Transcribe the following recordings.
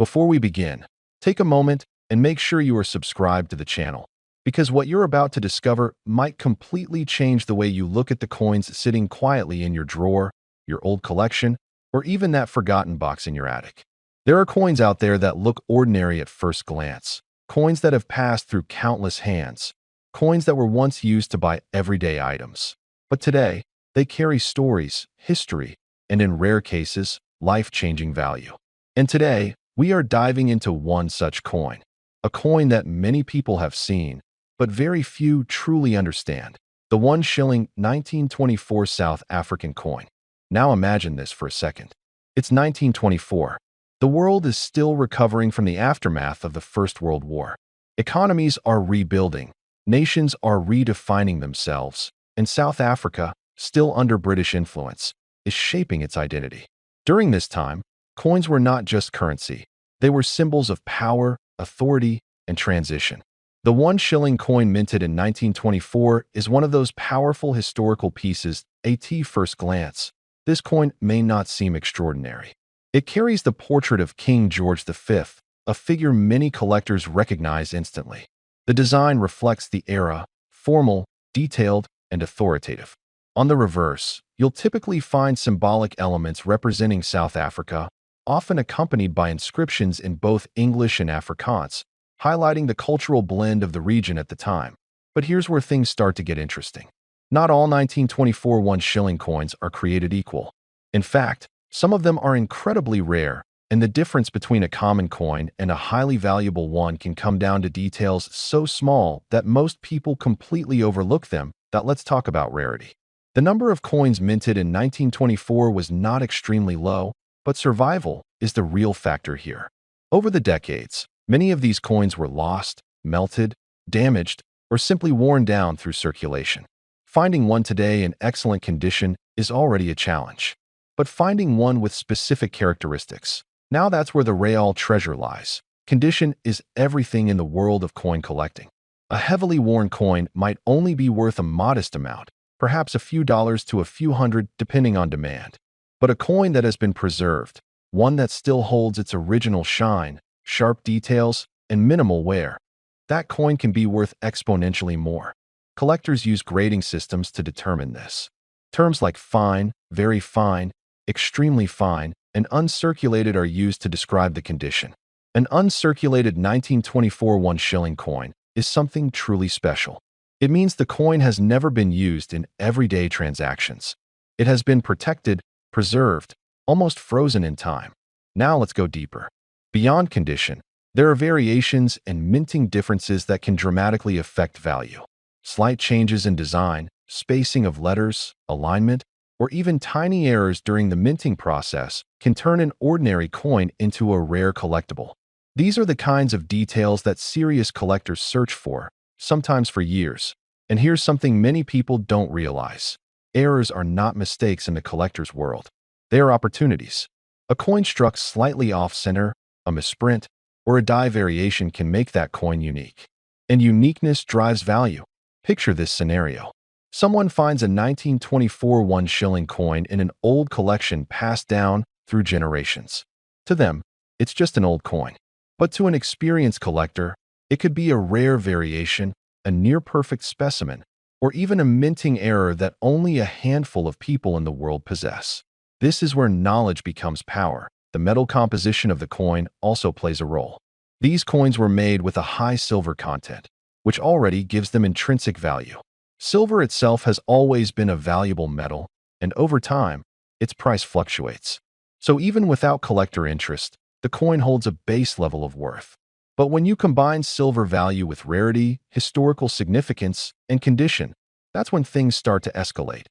Before we begin, take a moment and make sure you are subscribed to the channel, because what you're about to discover might completely change the way you look at the coins sitting quietly in your drawer, your old collection, or even that forgotten box in your attic. There are coins out there that look ordinary at first glance, coins that have passed through countless hands, coins that were once used to buy everyday items. But today, they carry stories, history, and in rare cases, life-changing value. And today, we are diving into one such coin, a coin that many people have seen, but very few truly understand, the 1 shilling 1924 South African coin. Now imagine this for a second. It's 1924. The world is still recovering from the aftermath of the First World War. Economies are rebuilding, nations are redefining themselves, and South Africa, still under British influence, is shaping its identity. During this time, coins were not just currency. They were symbols of power, authority, and transition. The 1 shilling coin minted in 1924 is one of those powerful historical pieces. At first glance, this coin may not seem extraordinary. It carries the portrait of King George V, a figure many collectors recognize instantly. The design reflects the era, formal, detailed, and authoritative. On the reverse, you'll typically find symbolic elements representing South Africa, often accompanied by inscriptions in both English and Afrikaans, highlighting the cultural blend of the region at the time. But here's where things start to get interesting. Not all 1924 1 shilling coins are created equal. In fact, some of them are incredibly rare, and the difference between a common coin and a highly valuable one can come down to details so small that most people completely overlook them. Let's talk about rarity. The number of coins minted in 1924 was not extremely low, but survival is the real factor here. Over the decades, many of these coins were lost, melted, damaged, or simply worn down through circulation. Finding one today in excellent condition is already a challenge. But finding one with specific characteristics, now that's where the real treasure lies. Condition is everything in the world of coin collecting. A heavily worn coin might only be worth a modest amount, perhaps a few dollars to a few hundred depending on demand. But a coin that has been preserved, one that still holds its original shine, sharp details, and minimal wear, that coin can be worth exponentially more. Collectors use grading systems to determine this. Terms like fine, very fine, extremely fine, and uncirculated are used to describe the condition. An uncirculated 1924 1 shilling coin is something truly special. It means the coin has never been used in everyday transactions. It has been protected, preserved, almost frozen in time. Now let's go deeper. Beyond condition, there are variations and minting differences that can dramatically affect value. Slight changes in design, spacing of letters, alignment, or even tiny errors during the minting process can turn an ordinary coin into a rare collectible. These are the kinds of details that serious collectors search for, sometimes for years. And here's something many people don't realize. Errors are not mistakes in the collector's world. They are opportunities. A coin struck slightly off-center, a misprint, or a die variation can make that coin unique. And uniqueness drives value. Picture this scenario. Someone finds a 1924 1 shilling coin in an old collection passed down through generations. To them, it's just an old coin. But to an experienced collector, it could be a rare variation, a near-perfect specimen, or even a minting error that only a handful of people in the world possess. This is where knowledge becomes power. The metal composition of the coin also plays a role. These coins were made with a high silver content, which already gives them intrinsic value. Silver itself has always been a valuable metal, and over time, its price fluctuates. So even without collector interest, the coin holds a base level of worth. But when you combine silver value with rarity, historical significance, and condition, that's when things start to escalate.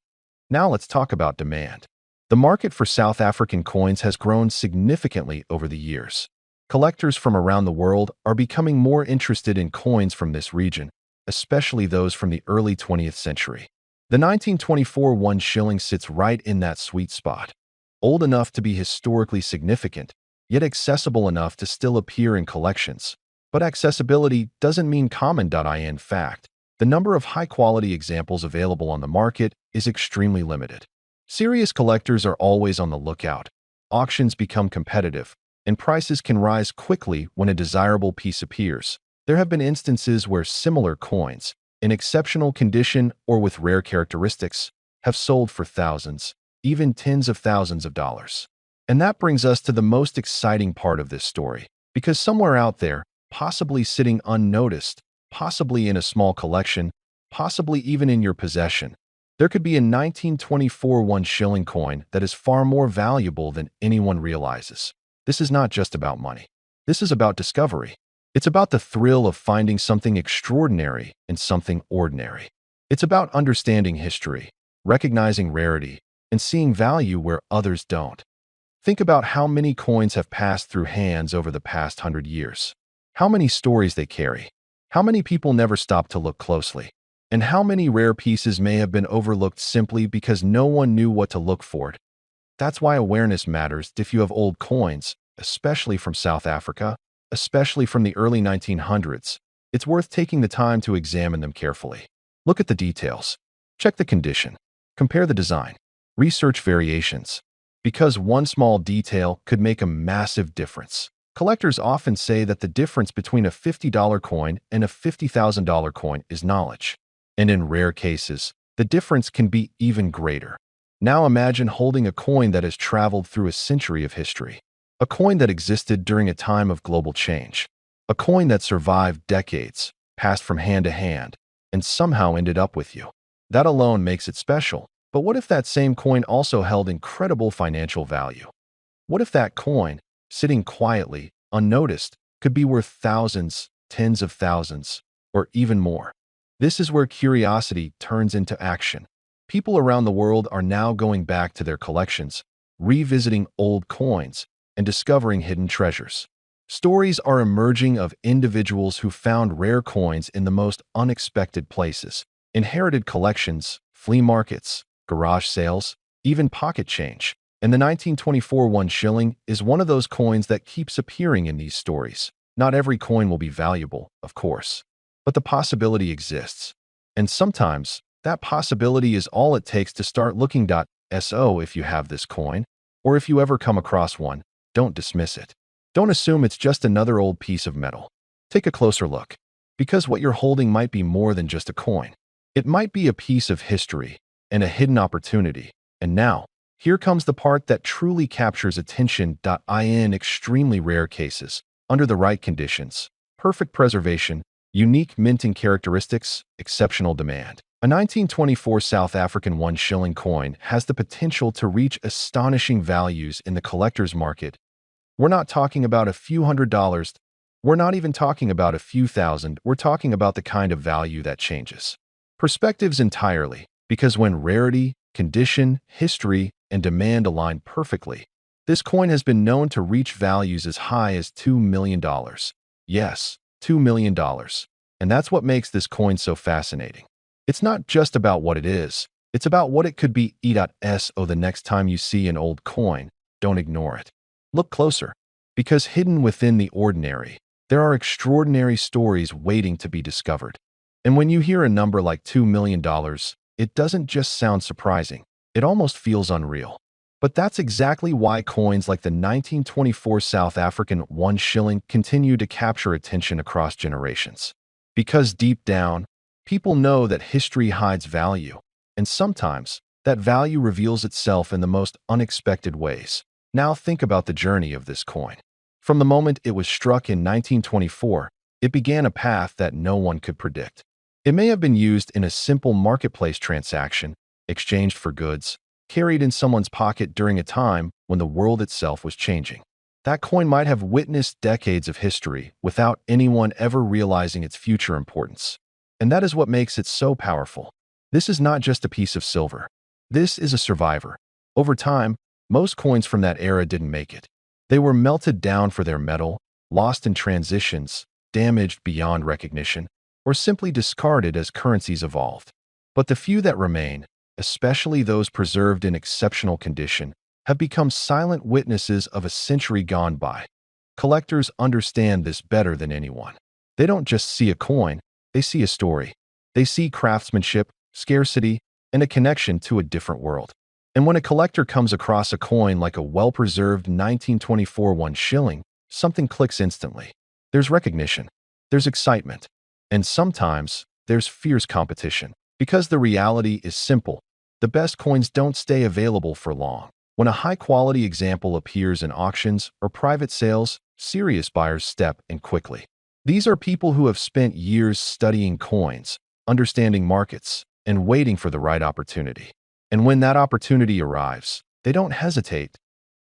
Now let's talk about demand. The market for South African coins has grown significantly over the years. Collectors from around the world are becoming more interested in coins from this region, especially those from the early 20th century. The 1924 1 shilling sits right in that sweet spot. Old enough to be historically significant, yet accessible enough to still appear in collections. But accessibility doesn't mean common. In fact, the number of high-quality examples available on the market is extremely limited. Serious collectors are always on the lookout. Auctions become competitive, and prices can rise quickly when a desirable piece appears. There have been instances where similar coins, in exceptional condition or with rare characteristics, have sold for thousands, even tens of thousands of dollars. And that brings us to the most exciting part of this story, because somewhere out there, possibly sitting unnoticed, possibly in a small collection, possibly even in your possession, there could be a 1924 1 shilling coin that is far more valuable than anyone realizes. This is not just about money. This is about discovery. It's about the thrill of finding something extraordinary in something ordinary. It's about understanding history, recognizing rarity, and seeing value where others don't. Think about how many coins have passed through hands over the past 100 years. How many stories they carry. How many people never stop to look closely. And how many rare pieces may have been overlooked simply because no one knew what to look for. That's why awareness matters if you have old coins, especially from South Africa, especially from the early 1900s. It's worth taking the time to examine them carefully. Look at the details. Check the condition. Compare the design. Research variations. Because one small detail could make a massive difference. Collectors often say that the difference between a $50 coin and a $50,000 coin is knowledge. And in rare cases, the difference can be even greater. Now imagine holding a coin that has traveled through a century of history. A coin that existed during a time of global change. A coin that survived decades, passed from hand to hand, and somehow ended up with you. That alone makes it special. But what if that same coin also held incredible financial value? What if that coin, sitting quietly, unnoticed, could be worth thousands, tens of thousands, or even more? This is where curiosity turns into action. People around the world are now going back to their collections, revisiting old coins, and discovering hidden treasures. Stories are emerging of individuals who found rare coins in the most unexpected places, inherited collections, flea markets, garage sales, even pocket change. And the 1924 1 shilling is one of those coins that keeps appearing in these stories. Not every coin will be valuable, of course, but the possibility exists. And sometimes, that possibility is all it takes to start looking. So if you have this coin, or if you ever come across one, don't dismiss it. Don't assume it's just another old piece of metal. Take a closer look, because what you're holding might be more than just a coin. It might be a piece of history and a hidden opportunity. And now, here comes the part that truly captures attention. In extremely rare cases, under the right conditions, perfect preservation, unique minting characteristics, exceptional demand. A 1924 South African 1 shilling coin has the potential to reach astonishing values in the collector's market. We're not talking about a few $100s. We're not even talking about a few thousand. We're talking about the kind of value that changes perspectives entirely, because when rarity, condition, history, and demand align perfectly, this coin has been known to reach values as high as $2 million. Yes, $2 million. And that's what makes this coin so fascinating. It's not just about what it is, it's about what it could be. So the next time you see an old coin, don't ignore it. Look closer, because hidden within the ordinary, there are extraordinary stories waiting to be discovered. And when you hear a number like $2 million, it doesn't just sound surprising, it almost feels unreal. But that's exactly why coins like the 1924 South African 1 shilling continue to capture attention across generations. Because deep down, people know that history hides value, and sometimes that value reveals itself in the most unexpected ways. Now think about the journey of this coin. From the moment it was struck in 1924, it began a path that no one could predict. It may have been used in a simple marketplace transaction, exchanged for goods, carried in someone's pocket during a time when the world itself was changing. That coin might have witnessed decades of history without anyone ever realizing its future importance. And that is what makes it so powerful. This is not just a piece of silver. This is a survivor. Over time, most coins from that era didn't make it. They were melted down for their metal, lost in transitions, damaged beyond recognition, or simply discarded as currencies evolved. But the few that remain, especially those preserved in exceptional condition, have become silent witnesses of a century gone by. Collectors understand this better than anyone. They don't just see a coin, they see a story. They see craftsmanship, scarcity, and a connection to a different world. And when a collector comes across a coin like a well-preserved 1924 one shilling, something clicks instantly. There's recognition, there's excitement, and sometimes there's fierce competition. Because the reality is simple, the best coins don't stay available for long. When a high-quality example appears in auctions or private sales, serious buyers step in quickly. These are people who have spent years studying coins, understanding markets, and waiting for the right opportunity. And when that opportunity arrives, they don't hesitate.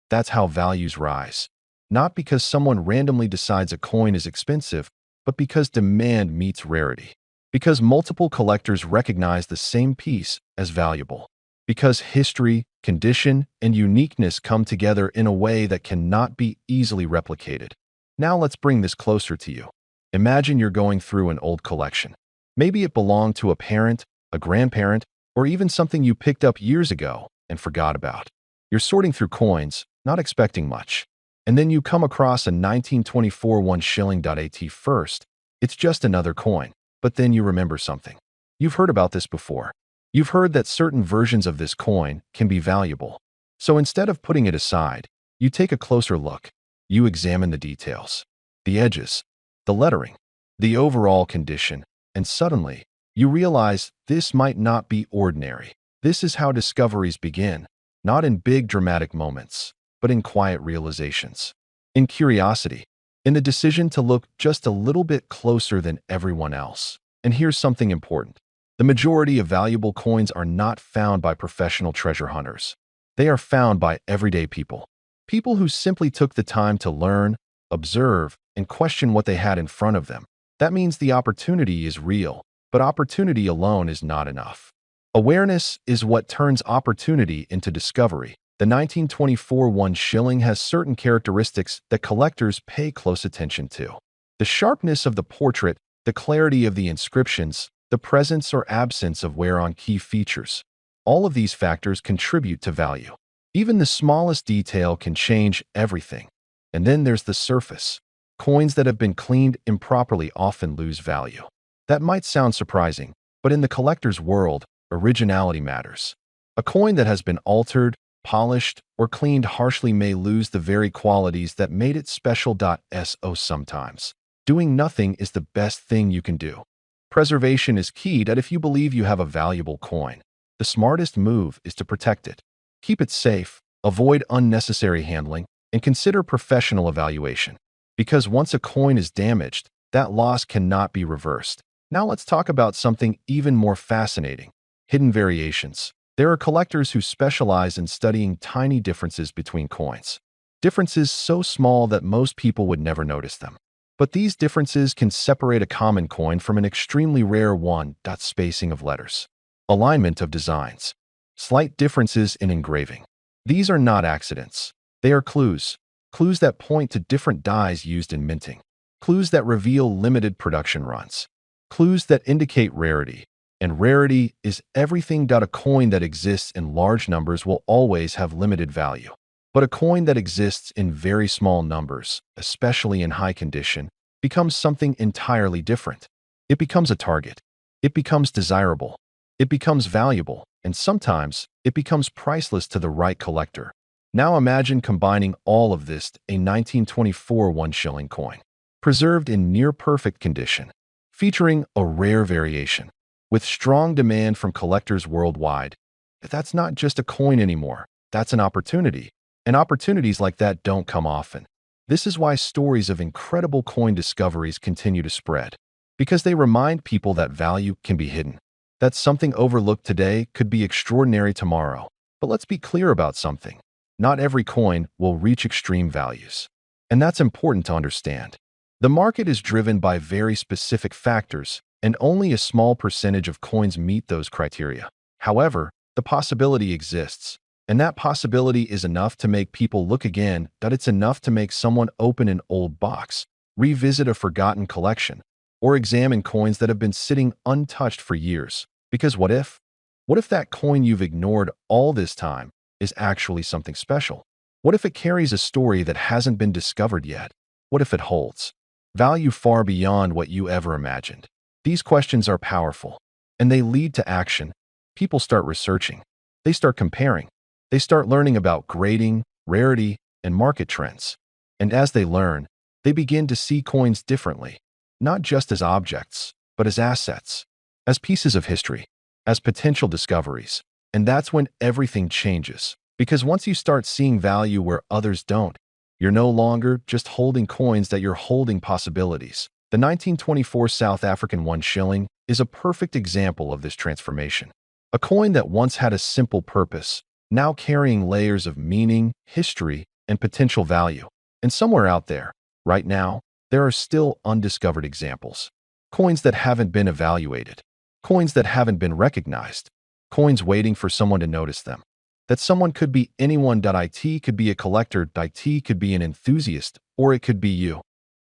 That's how values rise. Not because someone randomly decides a coin is expensive, but because demand meets rarity. Because multiple collectors recognize the same piece as valuable. Because history, condition, and uniqueness come together in a way that cannot be easily replicated. Now let's bring this closer to you. Imagine you're going through an old collection. Maybe it belonged to a parent, a grandparent, or even something you picked up years ago and forgot about. You're sorting through coins, not expecting much. And then you come across a 1924 one shilling.at first. It's just another coin. But then you remember something. You've heard about this before. You've heard that certain versions of this coin can be valuable. So instead of putting it aside, you take a closer look. You examine the details, the edges, the lettering, the overall condition, and suddenly, you realize this might not be ordinary. This is how discoveries begin, not in big dramatic moments, but in quiet realizations, in curiosity, in the decision to look just a little bit closer than everyone else. And here's something important. The majority of valuable coins are not found by professional treasure hunters. They are found by everyday people. People who simply took the time to learn, observe, and question what they had in front of them. That means the opportunity is real, but opportunity alone is not enough. Awareness is what turns opportunity into discovery. The 1924 one shilling has certain characteristics that collectors pay close attention to. The sharpness of the portrait, the clarity of the inscriptions, the presence or absence of wear on key features. All of these factors contribute to value. Even the smallest detail can change everything. And then there's the surface. Coins that have been cleaned improperly often lose value. That might sound surprising, but in the collector's world, originality matters. A coin that has been altered, polished, or cleaned harshly may lose the very qualities that made it special. So sometimes, doing nothing is the best thing you can do. Preservation is key. That if you believe you have a valuable coin, the smartest move is to protect it. Keep it safe, avoid unnecessary handling, and consider professional evaluation. Because once a coin is damaged, that loss cannot be reversed. Now let's talk about something even more fascinating: hidden variations. There are collectors who specialize in studying tiny differences between coins. Differences so small that most people would never notice them. But these differences can separate a common coin from an extremely rare one. Spacing of letters, alignment of designs, slight differences in engraving. These are not accidents. They are clues. Clues that point to different dyes used in minting. Clues that reveal limited production runs. Clues that indicate rarity. And rarity is everything. A coin that exists in large numbers will always have limited value. But a coin that exists in very small numbers, especially in high condition, becomes something entirely different. It becomes a target. It becomes desirable. It becomes valuable. And sometimes, it becomes priceless to the right collector. Now imagine combining all of this: a 1924 one shilling coin, preserved in near-perfect condition, featuring a rare variation, with strong demand from collectors worldwide. That's not just a coin anymore. That's an opportunity. And opportunities like that don't come often. This is why stories of incredible coin discoveries continue to spread. Because they remind people that value can be hidden. That something overlooked today could be extraordinary tomorrow. But let's be clear about something. Not every coin will reach extreme values. And that's important to understand. The market is driven by very specific factors, and only a small percentage of coins meet those criteria. However, the possibility exists. And that possibility is enough to make people look again. It's enough to make someone open an old box, revisit a forgotten collection, or examine coins that have been sitting untouched for years. Because what if? What if that coin you've ignored all this time is actually something special? What if it carries a story that hasn't been discovered yet? What if it holds value far beyond what you ever imagined? These questions are powerful, and they lead to action. People start researching. They start comparing. They start learning about grading, rarity, and market trends. And as they learn, they begin to see coins differently, not just as objects, but as assets, as pieces of history, as potential discoveries. And that's when everything changes. Because once you start seeing value where others don't, you're no longer just holding coins, that you're holding possibilities. The 1924 South African 1 shilling is a perfect example of this transformation. A coin that once had a simple purpose, now carrying layers of meaning, history, and potential value. And somewhere out there, right now, there are still undiscovered examples. Coins that haven't been evaluated, coins that haven't been recognized, coins waiting for someone to notice them. That someone could be anyone. It could be a collector. It could be an enthusiast, or it could be you.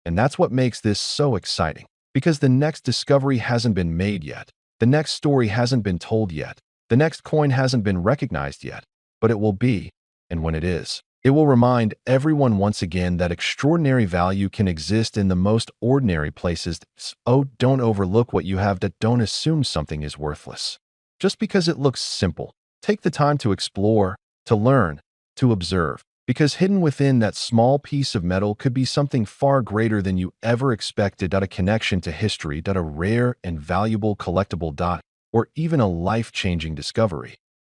And that's what makes this so exciting. Because the next discovery hasn't been made yet. The next story hasn't been told yet. The next coin hasn't been recognized yet. But it will be, and when it is, it will remind everyone once again that extraordinary value can exist in the most ordinary places. Oh, don't overlook what you have. Don't assume something is worthless just because it looks simple. Take the time to explore, to learn, to observe, because hidden within that small piece of metal could be something far greater than you ever expected. A connection to history, a rare and valuable collectible, or even a life-changing discovery.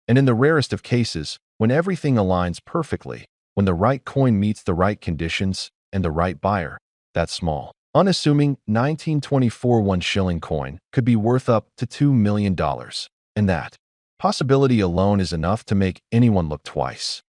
And in the rarest of cases, when everything aligns perfectly, when the right coin meets the right conditions and the right buyer, that small, unassuming 1924 1 shilling coin could be worth up to $2 million. And that possibility alone is enough to make anyone look twice.